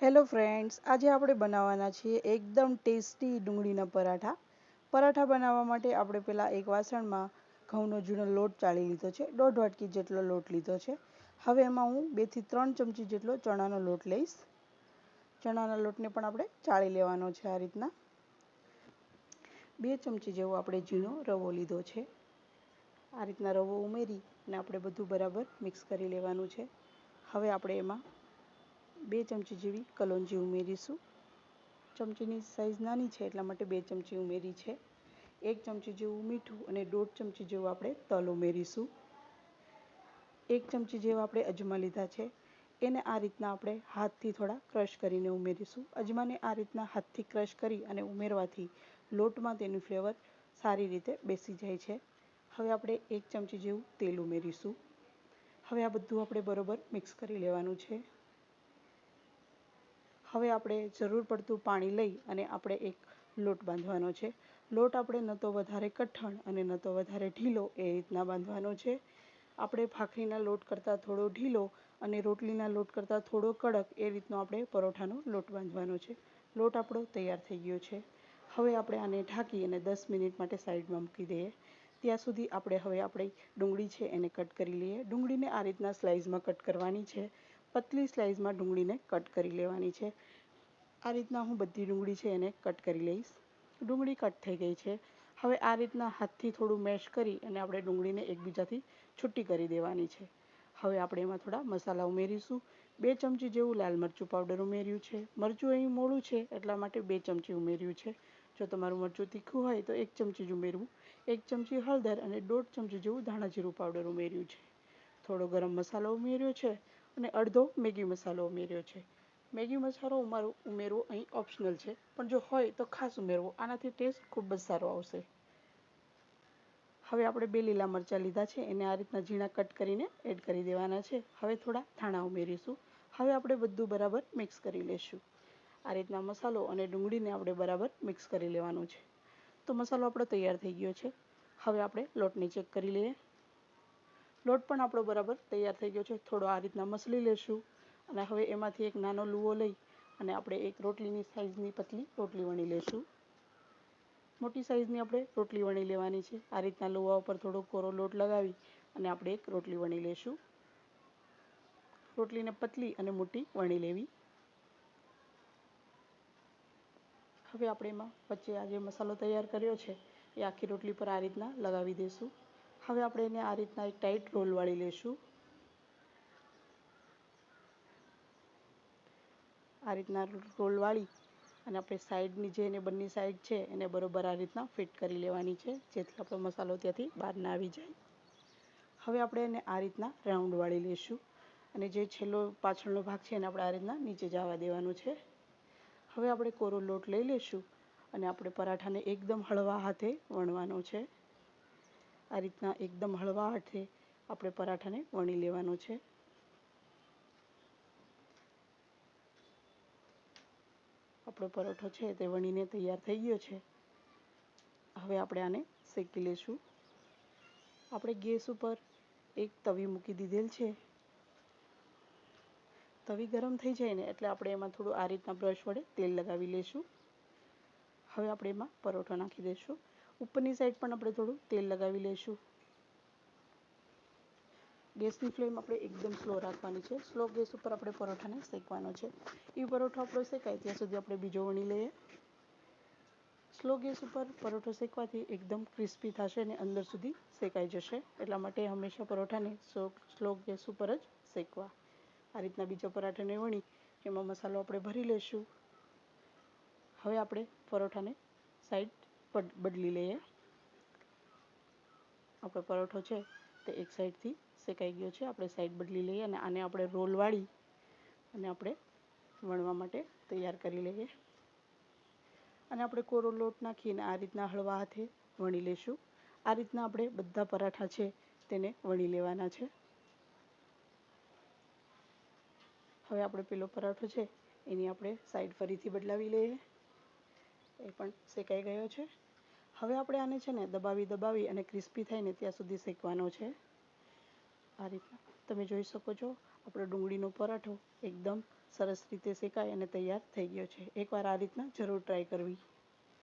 Hello friends, આજે આપણે બનાવવાના છીએ એકદમ ટેસ્ટી ડુંગળીના પરાઠા. પરાઠા બનાવવા માટે આપણે પહેલાં એક વાસણમાં ઘઉંનો ઝીણો લોટ ચાળી લીધો છે. 1.5 વાટકી જેટલો લોટ લીધો છે. હવે એમાં હું 2 થી 3 ચમચી જેટલો ચણાનો લોટ લઈશ. ચણાના લોટને પણ આપણે ચાળી લેવાનો છે. આ રીતના 2 ચમચી જેવો આપણે ઝીણો રવો લીધો છે. આ રીતના રવો ઉમેરી અને આપણે બધું બરાબર મિક્સ કરી લેવાનું છે. હવે આપણે એમાં 2 ચમચી જેવી કલોંજી ઉમેરીશું. ચમચીની સાઈઝ નાની છે એટલા માટે 2 ચમચી ઉમેરી છે. 1 ચમચી જેવું મીઠું અને 1.5 ચમચી જેવું આપણે તલ ઉમેરીશું. 1 ચમચી જેવા આપણે અજમા લીધા છે. એને આ રીતના આપણે હાથથી થોડા ક્રશ કરીને ઉમેરીશું. અજમાને આ રીતના હાથથી ક્રશ કરી અને ઉમેરવાથી લોટમાં તેની ફ્લેવર સારી રીતે બેસી જાય છે. હવે આપણે 1 ચમચી જેવું તેલ ઉમેરીશું. હવે આ બધું આપણે બરોબર મિક્સ કરી લેવાનું છે. હવે આપણે જરૂર પડતું પાણી લઈ અને આપણે એક લોટ બાંધવાનો છે. લોટ આપણે ન તો વધારે કઠણ અને ન તો વધારે ઢીલો એ રીતના બાંધવાનો છે. આપણે ભાખરીના લોટ કરતાં થોડો ઢીલો અને રોટલીના લોટ કરતાં થોડો કડક એ રીતનો આપણે પરોઠાનો લોટ બાંધવાનો છે. લોટ આપણો તૈયાર થઈ ગયો છે. હવે આપણે આને ઢાંકી અને 10 મિનિટ માટે સાઈડમાં મૂકી દઈએ. ત્યાં સુધી આપણે હવે આપણી ડુંગળી છે એને કટ કરી લઈએ. ડુંગળીને આ રીતના સ્લાઇસમાં કટ કરવાની છે. પતલી સ્લાઇસમાં ડુંગળીને કટ કરી લેવાની છે. આ રીતના હું બધી ડુંગળી છે એને કટ કરી લઈશ. ડુંગળી કટ થઈ ગઈ છે. હવે આ રીતના હાથથી થોડું મેશ કરી અને આપણે ડુંગળીને એકબીજાથી છૂટી કરી દેવાની છે. હવે આપણે એમાં થોડા મસાલા ઉમેરીશું. 2 ચમચી જેવું લાલ મરચું પાવડર ઉમેર્યું છે. મરચું અહીં મોળું છે એટલા માટે 2 ચમચી ઉમેર્યું છે. જો તમારું મરચું તીખું હોય તો 1 ચમચી જ ઉમેરવું. 1 ચમચી હળદર અને 1.5 ચમચી જેવું ધાણા જીરું પાવડર ઉમેર્યું છે. થોડો ગરમ મસાલો ઉમેર્યો છે અને અડધો મેગી મસાલો ઉમેર્યો છે. મેગી મસાલો ઉમેરવો અહીં ઓપ્શનલ છે, પણ જો હોય તો ખાસ ઉમેરવો. આનાથી ટેસ્ટ ખૂબ જ સારો આવશે. હવે આપણે 2 લીલા મરચાં લીધા છે એને આ રીતના ઝીણા કટ કરીને એડ કરી દેવાના છે. હવે થોડા ધાણા ઉમેરીશું. હવે આપણે બધું બરાબર મિક્સ કરી લેશું. આ રીતના મસાલો અને ડુંગળીને આપણે બરાબર મિક્સ કરી લેવાનું છે. તો મસાલો આપણો તૈયાર થઈ ગયો છે. હવે આપણે લોટને ચેક કરી લઈએ. લોટ પણ આપણો બરાબર તૈયાર થઈ ગયો છે. થોડો આ રીતના મસળી લેશું અને હવે એમાંથી એક નાનો લુવો લઈ અને આપણે એક રોટલીની સાઈઝની પતલી રોટલી વણી લેશું. મોટી સાઈઝની આપણે રોટલી વણી લેવાની છે. આ રીતના લુવા ઉપર થોડો કોરો લોટ લગાવી અને આપણે એક રોટલી વણી લેશું. રોટલીને પતલી અને મોટી વણી લેવી. હવે આપણે એમાં વચ્ચે આ જે મસાલો તૈયાર કર્યો છે એ આખી રોટલી પર આ રીતના લગાવી દઈશું. હવે આપણે એને આ રીતના એક ટાઈટ રોલ વાળી લેશું. આ રીતના રોલ વાળી અને આપણે સાઈડની જે એને બંને સાઈડ છે એને બરોબર આ રીતના ફિટ કરી લેવાની છે, જેથી આપણો મસાલો ત્યાંથી બહાર ના આવી જાય. હવે આપણે એને આ રીતના રાઉન્ડ વાળી લઈશું અને જે છેલ્લો પાછળનો ભાગ છે એને આપણે આ રીતના નીચે જવા દેવાનું છે. હવે આપણે કોરો લોટ લઈ લઈશું અને આપણે પરાઠાને એકદમ હળવા હાથે વણવાનો છે. આ રીતના એકદમ હળવા હાથે આપણે પરાઠાને વણી લેવાનો છે. આપણો પરોઠો છે તે વણીને તૈયાર થઈ ગયો છે. હવે આપણે આને શેકી લઈશું. આપણે ગેસ ઉપર એક તવી મૂકી દીધેલ છે. તવી ગરમ થઈ જાય ને એટલે આપણે એમાં થોડું આ રીતના બ્રશ વડે તેલ લગાવી લઈશું. હવે આપણે એમાં પરોઠો નાખી દઈશું. ઉપરની સાઈડ પણ આપણે થોડું તેલ લગાવી લઈશું. ગેસની ફ્લેમ આપણે એકદમ સ્લો રાખવાની છે. સ્લો ગેસ ઉપર આપણે પરોઠાને શેકવાનો છે. એ પરોઠો આપણો શેકાય ત્યાં સુધી આપણે બીજો વણી લઈએ. સ્લો ગેસ ઉપર પરોઠો શેકવાથી એકદમ ક્રિસ્પી થશે અને અંદર સુધી શેકાઈ જશે. એટલા માટે હંમેશા પરોઠાને સ્લો ગેસ ઉપર જ શેકવા. આ રીતના બીજા પરાઠાને વણી એમાં મસાલો આપણે ભરી લઈશું. હવે આપણે પરોઠાને સાઈડ બદલી લઈએ. આપણો પરોઠો છે તે એક સાઈડથી શેકાઈ ગયો છે. આપણે સાઈડ બદલી લઈએ અને આને આપણે રોલ વાળી અને આપણે વણવા માટે તૈયાર કરી લઈએ. અને આપણે કોરો લોટ નાખીને આ રીતના હળવા હાથે વણી લઈશું. આ રીતના આપણે બધા પરાઠા છે તેને વણી લેવાના છે. હવે આપણે પેલો પરાઠો છે એની આપણે સાઈડ ફરીથી બદલાવી લઈએ. એ પણ શેકાઈ ગયો છે. હવે આપણે આને છે ને દબાવી અને ક્રિસ્પી થાય ને ત્યાં સુધી શેકવાનો છે. આ રીતના તમે જોઈ શકો છો આપણો ડુંગળીનો પરાઠો એકદમ સરસ રીતે શેકાઈ અને તૈયાર થઈ ગયો છે. એકવાર આ રીતના જરૂર ટ્રાય કરવી.